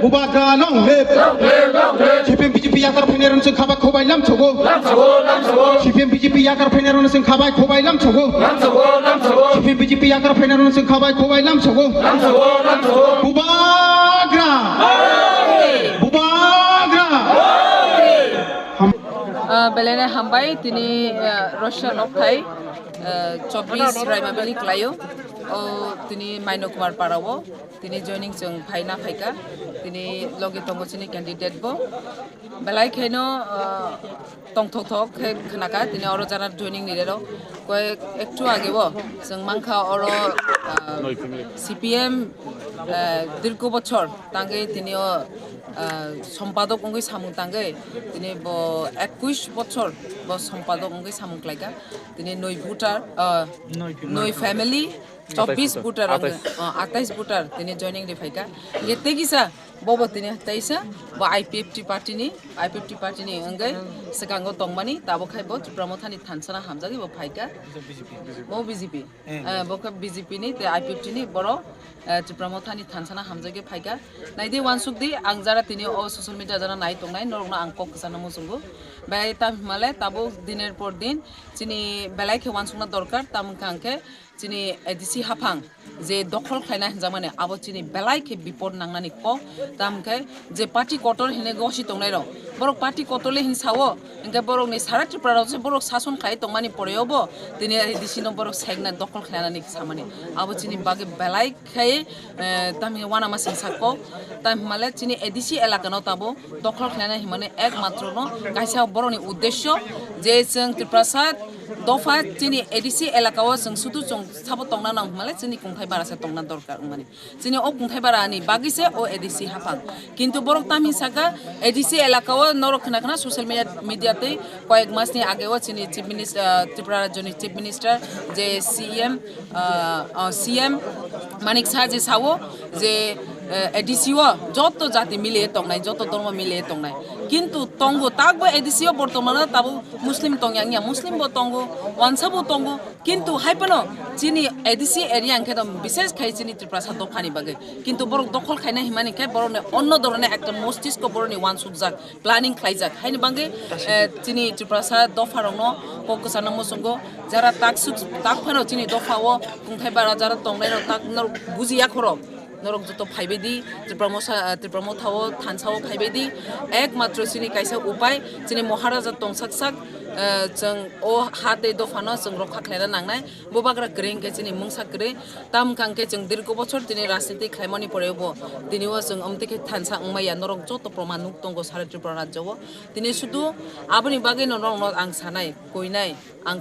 Bubaga long live. CPM BJP yakar pheneron sing khaba khobai lam chogo. CPM BJP yakar pheneron sing khabai khobai lam chogo. CPM BJP yakar pheneron sing khabai khobai lam chogo. Bubaga. Bubaga. Belene hambai tini Russia nokthai 24 raimabeli klayo o tini Maino Kumar Parawo tini joining jong phaina phaika tini logi tongo chini candidate bo belai kheno tongthok thok khnaka tini oro jara joining nirero koi ektu age bo jong mangkha oro CPM dirko bochor tange tini o সম্পাদক অঙ্গই সামুং তাঙ্গে তিনি 21 বছর সম্পাদক অঙ্গই সামুং লাইকা তিনি 9 voter 9 family 24 voter 28 voter তিনি joining রে ফাইকা গেতে গিসা Bob তিনি তাইসা বা আইপিএফটি পার্টিনি অঙ্গই সেকাঙ্গো তংমানি তাবো খাইবো ত্রিপুরামথানি থানসানা হামজাগি বো ফাইকা বো বিজেপি বকা বিজেপি নি তে আইপিএফটি নি বড় ত্রিপুরামথানি থানসানা হামজাগি ফাইকা নাইদে ওয়ানসুকদি আং যারা তিনি ও সোশ্যাল মিডিয়া যারা নাই তংনাই নরনা আং কক সানা মুসুঙ্গু বাই তাম হিমালে তাবো দিনের পর দিন চিনি বেলাইকে ওয়ানসুকনা দরকার তাম কাংকে চিনি এডিসি হাফাং যে দখল খাইনা হিনজামানে আবো চিনি বেলাইকে বিপদ নাংনানি ক তামকে যে পার্টি কটর হিনে গসি তংনাই রং বরক পার্টি কটলে হিনসাও ইনকে বরক নি সারা ত্রিপুরা যে বরক শাসন খাই তংমানি পরেওবো তিনি এডিসি ন বরক সাইগনা দখল খাইনানি সামানি আবো চিনি বাগে বেলাই খাই তামি ওয়ানা মাসিং সাকো তাম হিমালে চিনি এডিসি এলাকানো তাবো দখল খাইনা হিমানে একমাত্র ন কাইসা বরনি উদ্দেশ্য যে जों ত্রিপ্রাসাদ দফা চিনি এডিসি এলাকাও जों শুধু সাবো তংনা নাং হিমালে চিনি কুংথাই বারাসে তংনা দরকার মানে চিনি ও কুংথাই বারানি বাগিসে ও এডিসি হাফাং কিন্তু বরক তামি সাকা এডিসি এলাকাও নরখনা খনা সোশ্যাল মিডিয়াতে কয়েক মাসনি আগেও চিনি চিফ মিনিস্টার ত্রিপুরা রাজ্যনি চিফ মিনিস্টার যে সিএম মানিক সাহা যে সাও যে এডিসিও যত জাতি মিলিয়ে তংনাই যত ধর্ম মিলিয়ে তংনাই কিন্তু তঙ্গ তাকবো এডিসিও বর্তমানে তাবো মুসলিম তংয়াংয়া মুসলিম বো তঙ্গ ওয়ানসাবো তঙ্গ কিন্তু হাইপনো চিনি এডিসি এরিয়া আংকে তো বিশেষ খাই চিনি ত্রিপ্রাসাদ দফানি বাগে কিন্তু বড় দখল খাইনা হিমানি খাই বড় অন্য ধরনের একটা মস্তিষ্ক বড়নি ওয়ান সুকজাক প্ল্যানিং খাইজাক হাইনি বাগে চিনি ত্রিপ্রাসাদ দফারনো ককসানা মুসুঙ্গ যারা তাক ফানো চিনি দফাও কুংথাই বারা যারা তংনাই তাক বুজিয়া খরক নরক যত ফাইবেদি ত্রিপ্রামথাও থানসাও ফাইবেদি একমাত্র চিনি কাইসা উপায় চিনি মহারাজা তংসাকসাক जों ओ हाते दफानो जों रखा खालायना नांनाय बोबाग्रा ग्रेंके चिनि मुंसाकरे ताम कांके जों दीर्घ बছর दिनै राजनीति खायमानि परेबो दिनैও जों अमतेके थानसा अंमाया नरक जत प्रमाण नुक दंगो सारा त्रिपुरा राज्यआव दिनै शुधु आबनि बागै नरक आं सानाय कइनाय आं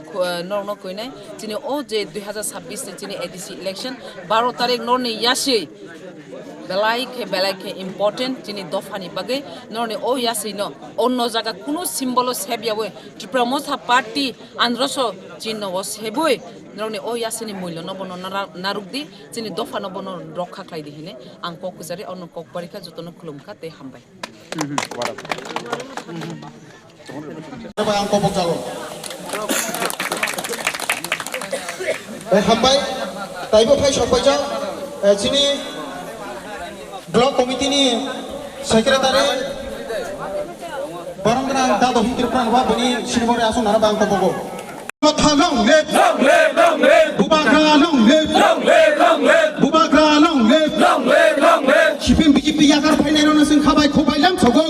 नरक कइनाय चिनि ओ जे 2026 नि चिनि एडिसि इलेक्शन 12 तारिख नरनि यासै बेलाइके इम्पोर्टेंट चिनि दफानि बागे नरनि ओ यासैनो अन्य जागा कुनु सिम्बल सेबियाबो ত্রিপুরামথা पार्टी आंध्रस चिन्ह ও সেবই নরনি ও ইয়াসিনি মূল্য নবন নারুকদি চিনি দফা নবন রক্ষা খাইদি হিনে আং ককজারি অন্য কক পরীক্ষা যতন খুলুমখা তে হামবাই আং কপক যাবো হামবাই তাইবো ফাই সবাইজা চিনি ব্লক কমিটিনি secretary Barangkana dado hitir pran wa bani sinbore asun hara bang kopogo Motha long live Bubaga long live Bubaga long live CPM BJP yakar phainairon sing khabai khobai lam chogo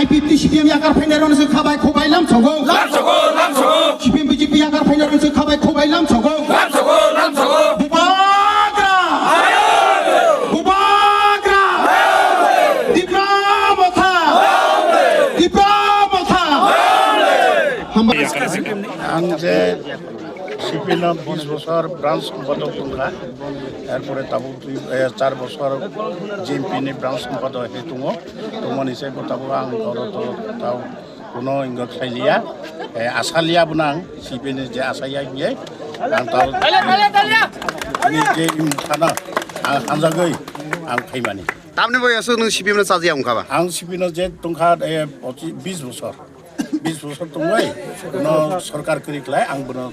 IPP CPM yakar phainairon sing khabai khobai lam chogo CPM BJP yakar phainairon sing khabai khobai lam chogo आं जे CPM 20 বছর branch সম্পাদক তুঙ্গা এরপরে তাবো 4 বছর GMP নি branch সম্পাদক হেতুঙ্গ তোমন হিসাবে তাবো আং গরত তাও কোনো ইঙ্গ খাইলিয়া আসালিয়া বুনাং সিপিএম যে আসাইয়া গিয়ে আং তাও নি যে ইমখানা হানজাগৈ আং খাইমানি তামনে বয়স নং সিপিএম না চাজিয়া উংখাবা আং সিপিএম যে তুঙ্গা 20 বছর 20 বছর তুঙ্গাই কোনো সরকার করিকলাই আং বনো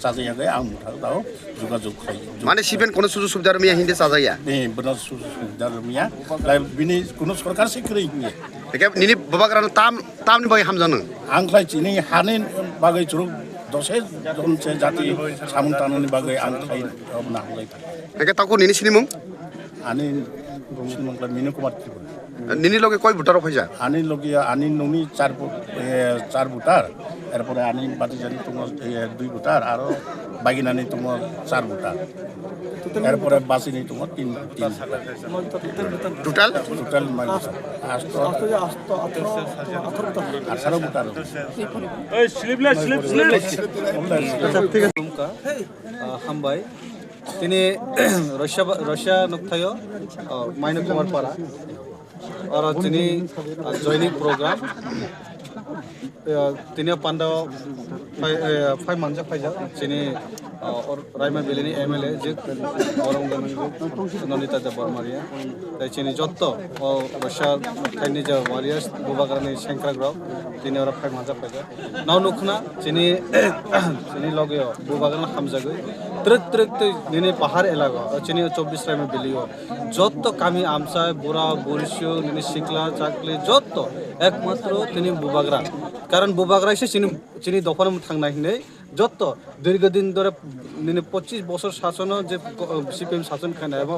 চাজায়াखै आं मुथाव जुगाजुग खायो माने सिपिएम কোনো সুযোগ সুবিধা রমিয়া হিন্দে চাজাইয়া benar sudah rumia lain bini kuno सरकार sekali ini একে নিনি বুবাগ্রান তামনি by হামজানো angklai ini hanin bagai curug dose donce jati samun tanani bagai angklai nahlai একে তাকো নিনি সিনিমুং anin mangkla minu kumat নিনি লগে কয় ভোটার ফাইজা anin logia anin numi 4 butar erpore anin bati jani tumor 2 butar aro baginani tumor 4 butar erpore basini tumor 3 total mas asto 18 butar হামবাই তিনি Russia নকথায় মাইনক Kumar পারা আর তিনি joining programme তিনি পান্ডা 5 মানজা ফাইজা তিনি Raima বেলেনি MLA যে বরং ননিতা দে বর্মারিয়া তাই তিনি যত রাশিয়া নকথাইনি যে ওয়ারিয়ার্স বুবাগ্রানি সেংক্রাগ্রাও তিনি ওরা 5 মানজা ফাইজা নাও নুখনা তিনি লগে বুবাগ্রান হামজাগৈ ट्रक ट्रक निने पहाड़ एलाका चिनी 24 राइमा बेलियो जत्त कामी आमसा बुरा बोरिसियो निने सिकला चाकले जत्त एकमात्र तिनी बुबाग्रा कारण बुबाग्रा एसे चिनी दफान थांना हिने जत्त दीर्घदिन धरे निने 25 বছর শাসন যে সিপিএম শাসন খানা এবং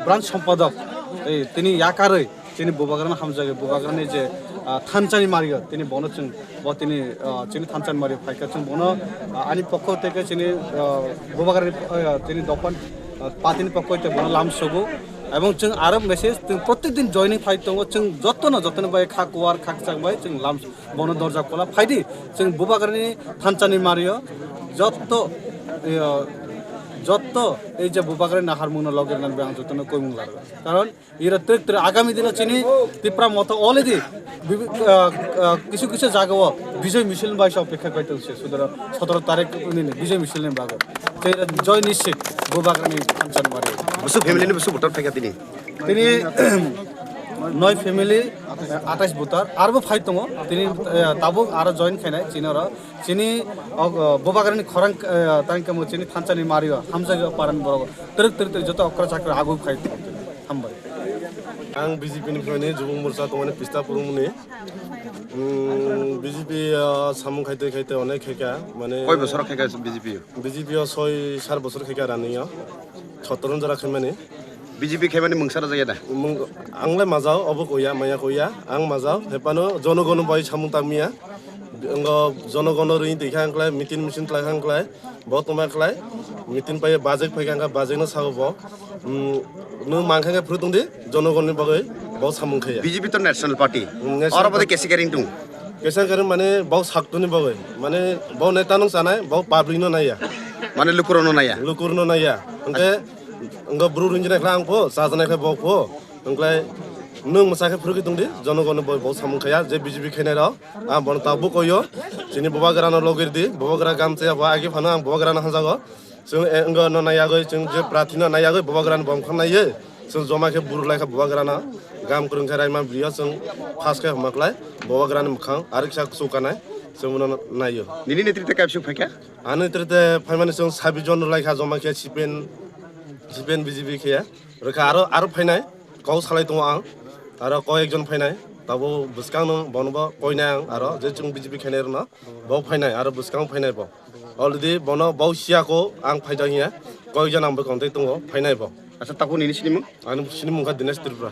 ব্রাঞ্চ সম্পাদক এই তিনি ইয়াকারই তিনি বুবাগ্রান হামজাগে বুবাগ্রানি যে থানচানি মারিও তিনি বনচুং তিনি থানচানি মারিও ফাইকাচুং বন আনি পক্ষ থেকে তিনি বুবাগ্রানি তিনি দফান পাতিনি পক্ষ থেকে বন লামসগু এবং जों आरो मेसेज जों प्रत्येकदिन जयनिं फाइट दङ जों जतन बाय खाकुवार खाकचां बाय जों लाम बन दरजा कला फाइदि जों बुबाग्रानि थानचानि मारियो যত এই যে বুবাগ্রানি নাহার মুনা লগের নাম আং যতন কইমুং লাগা কারণ ইরা ট্রেক আগামী দিনে চিনি ত্রিপুরা মতো অলরেডি কিছু কিছু জায়গাও বিজয় মিছিল বাইসে অপেক্ষা করতেছে সুতরাং 17 তারিখ বিজয় মিছিলের বাগত জয় নিশ্চিত বুবাগ্রানি থানচান মারি বসু ফ্যামিলি বসু ভোটার ফাইকা তিনি 9 ফ্যামিলি 28 ভোটার আরবো ফাইট দङ তিনি তাবো আরো জয়েন খাইনাय চিনি বুবাগ্রানি খরাং তাंकामो চিনি থানচানি মারিयो हामजागो पारान बरग ट्रक जत अक्रा चाक्रा आगु फाइट हामबाय आं बिजेपिनिफ्रायनो जुबुं मोर्चा दंमाने पिस्ता पुरुमुनि बिजेपि सामुं खायते अनेक खेका माने কয় বছর খাইকা বিজেপি 6-7 বছর खेका रानिया 17 जरा खायमाने বিজেপি খাইমানে মুংসারা जाया दा आंलाय माजाव अबो कया माया कया आं माजाव हेपानो जनगण बाय सामुं तामिया जनगण रई देखांक्लाय मिटिन मिसिन क्लायखांक्लाय बतमाक्लाय मिटिन पाय बाजेक फायखांगा बाजेनो सागो नो मांखांगा फ्रुदुंदि जनगणनि बागै ब सामुं खाया বিজেপি তো ন্যাশনাল পার্টি আর বদে কেসি কারিং दं केसान करे माने बाव साक्तुनि बागै माने बाव नेता नों जानाय बाव पाब्लिकनो नाया माने लुकुरनो नाया लुकुरनो नाया ओंके ओंगा ब्रु रुंजिनायखा आंखौ जाजानायखा बावखौ ओंक्लाय नों मोसाखै फुरगि दंदि जनगण बाव सामुं खाया जे बिजेपि खायनाय र आं बन ताबो कयो जोंनि बुबाग्रानो लगेरदि बुबाग्रा गामचाया बा आगे फानो आं बुबाग्रानो हाजागो जों ओंगा न नायागै जों जे प्राथिनो नायागै बुबाग्रानो बमखांनायो जों जमाखे बुरुलायखा बुबाग्राना गाम करंखा रायमा ब्रिया जों फासखे हमाक्लाय बुबाग्रानो मखां आरो खिसा सौकानाय जों उनाव नायो निनि नेतृत्व कायसु फाइका आनो नेतृत्व फायमाने जों 26 जन लायखा जमाखे सिपेन बिजेपि खेया रोखा आरो फायनाय गाव सालाय दङ आं आरो कयेकजन फायनाय दाबो बुसकां बनबो कयनाय आं आरो जे जों बिजेपि खेनाय रना बाव फायनाय आरो बुसकां फायनाय बाव अलरेडि बनो बाव सियाखौ आं फायदा हिया कयजन आंबो कन्टेक्ट दङ फायनाय बाव आচ্ছা তাকো নিনি সিনিমুং आं सिनिमुखा दिनेश त्रिपुरा